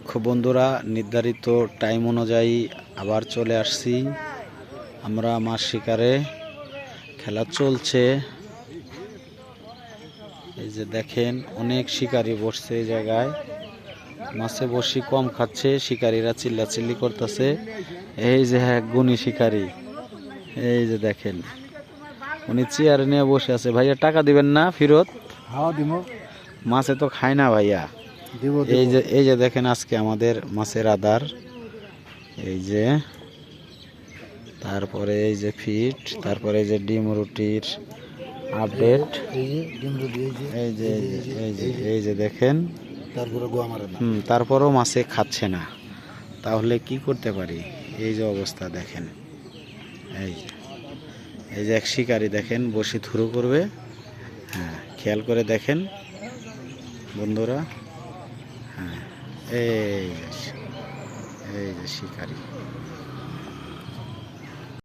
দেখো বন্ধুরা, নির্ধারিত টাইম অনুযায়ী আবার চলে আসছি আমরা মাছ শিকারে। খেলা চলছে, এই যে দেখেন অনেক শিকারি বসছে এই জায়গায়। মাছে বসি কম খাচ্ছে, শিকারীরা চিল্লাচিল্লি করতেছে। এই যে এক গুণী শিকারী, এই যে দেখেন উনি চেয়ার নিয়ে বসে আছে। ভাইয়া টাকা দিবেন না ফেরত? হ্যাঁ দিব। মাছে তো খায় না ভাইয়া। এই যে দেখেন আজকে আমাদের মাছের আদার, এই যে তারপরে এই যে ফিট, তারপরে এই যে ডিম রুটির আপডেট, এই যে এই যে দেখেন। তারপরেও মাছে খাচ্ছে না, তাহলে কি করতে পারি? এই যে অবস্থা দেখেন। এই যে এক শিকারি দেখেন বসে থুরু করবে। হ্যাঁ, খেয়াল করে দেখেন বন্ধুরা। হ্যাঁ, এই যে শিকারি।